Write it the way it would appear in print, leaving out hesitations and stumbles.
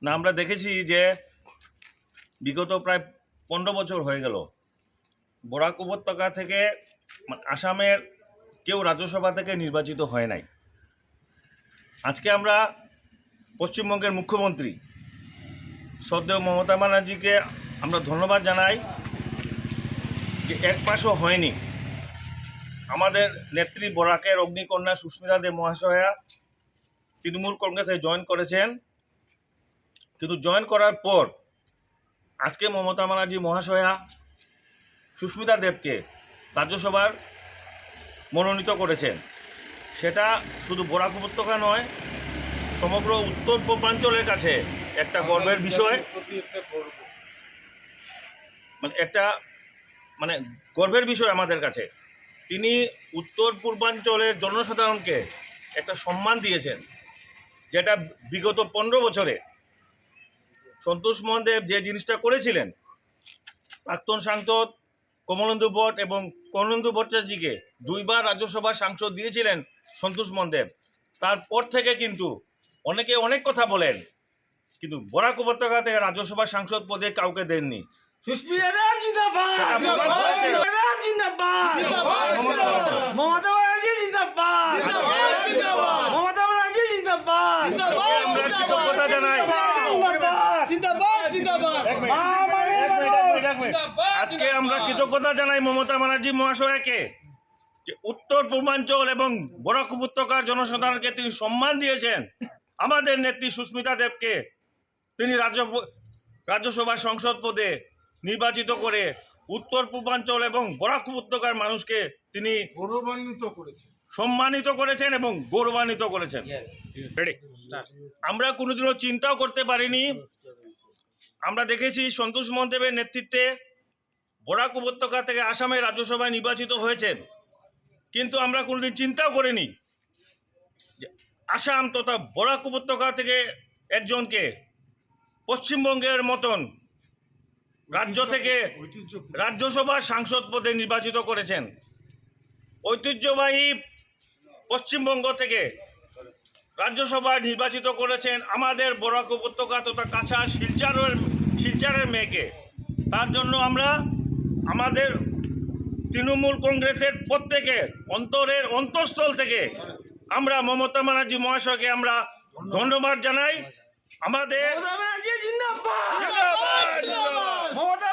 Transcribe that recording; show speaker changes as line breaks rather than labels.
না, আমরা দেখেছি যে বিগত প্রায় 15 বছর হয়ে গেল বরাক উপত্যকা থেকে আসামের কেউ রাজ্যসভা থেকে নির্বাচিত হয় নাই। আজকে আমরা পশ্চিমবঙ্গের মুখ্যমন্ত্রী শ্রদ্ধেয় মমতা ব্যানার্জিকে আমরা ধন্যবাদ জানাই যে এক মাসও হয়নি আমাদের নেত্রী বরাকের অগ্নিকন্যা সুস্মিতা দেব মহাশয়া তৃণমূল কংগ্রেসে জয়েন করেছেন। কিন্তু জয়েন করার পর আজকে মমতা ব্যানার্জি মহাশয়া সুস্মিতা দেবকে রাজ্যসভার মনোনীত করেছেন। সেটা শুধু বরাক উপত্যকা নয়, সমগ্র উত্তর পূর্বাঞ্চলের কাছে একটা গর্বের বিষয়, মানে গর্বের বিষয় আমাদের কাছে। তিনি উত্তর পূর্বাঞ্চলের জনসাধারণকে একটা সম্মান দিয়েছেন, যেটা বিগত 15 বছরে সন্তোষ মোহন দেব যে জিনিসটা করেছিলেন, প্রাক্তন সাংসদ কমলেন্দু ভট্ট এবং কর্ণেন্দু ভট্টাচার্যকে 2 বার রাজ্যসভার সাংসদ দিয়েছিলেন সন্তোষ মোহন দেব। তারপর থেকে কিন্তু অনেকে অনেক কথা বলেন, কিন্তু বরাক উপত্যকা থেকে রাজ্যসভার সাংসদ পদে কাউকে দেননি।
সুস্মিতা দেব জিন্দাবাদ, জিন্দাবাদ, জিন্দাবাদ, মমতা ব্যানার্জি জিন্দাবাদ, মমতা ব্যানার্জি জিন্দাবাদ,
আমরা কৃতজ্ঞতা জানাই। আজকে আমরা কৃতজ্ঞতা জানাই মমতা ব্যানার্জি মহাশয়কে যে উত্তর পূর্বাঞ্চল এবং বরাক উপত্যকার জনসাধারণকে তিনি সম্মান দিয়েছেন। আমাদের নেত্রী সুস্মিতা দেবকে তিনি রাজ্যসভার সংসদ পদে নির্বাচিত করে উত্তর পূর্বাঞ্চল এবং বরাক উপত্যকার মানুষকে তিনি সম্মানিত করেছেন এবং গৌরবান্বিত করেছেন। আমরা কোনোদিনও চিন্তাও করতে পারিনি। আমরা দেখেছি সন্তোষ মোহন দেবের নেতৃত্বে বরাক উপত্যকা থেকে আসামের রাজ্যসভায় নির্বাচিত হয়েছেন, কিন্তু আমরা কোনোদিন চিন্তাও করিনি যে আসাম তথা বরাক উপত্যকা থেকে একজনকে পশ্চিমবঙ্গের মতন রাজ্য থেকে রাজ্যসভার সাংসদ পদে নির্বাচিত করেছেন। ঐতিহ্যবাহী পশ্চিমবঙ্গ থেকে রাজ্যসভায় নির্বাচিত করেছেন আমাদের বরাক উপত্যকা তথা কাছাড় শিলচরের মেয়েকে। তার জন্য আমরা আমাদের তৃণমূল কংগ্রেসের প্রত্যেকের অন্তরের অন্তঃস্থল থেকে আমরা মমতা ব্যানার্জি মহাশয়কে আমরা ধন্যবাদ জানাই। আমাদের
মমতা ব্যানার্জি জিন্দাবাদ, মমতা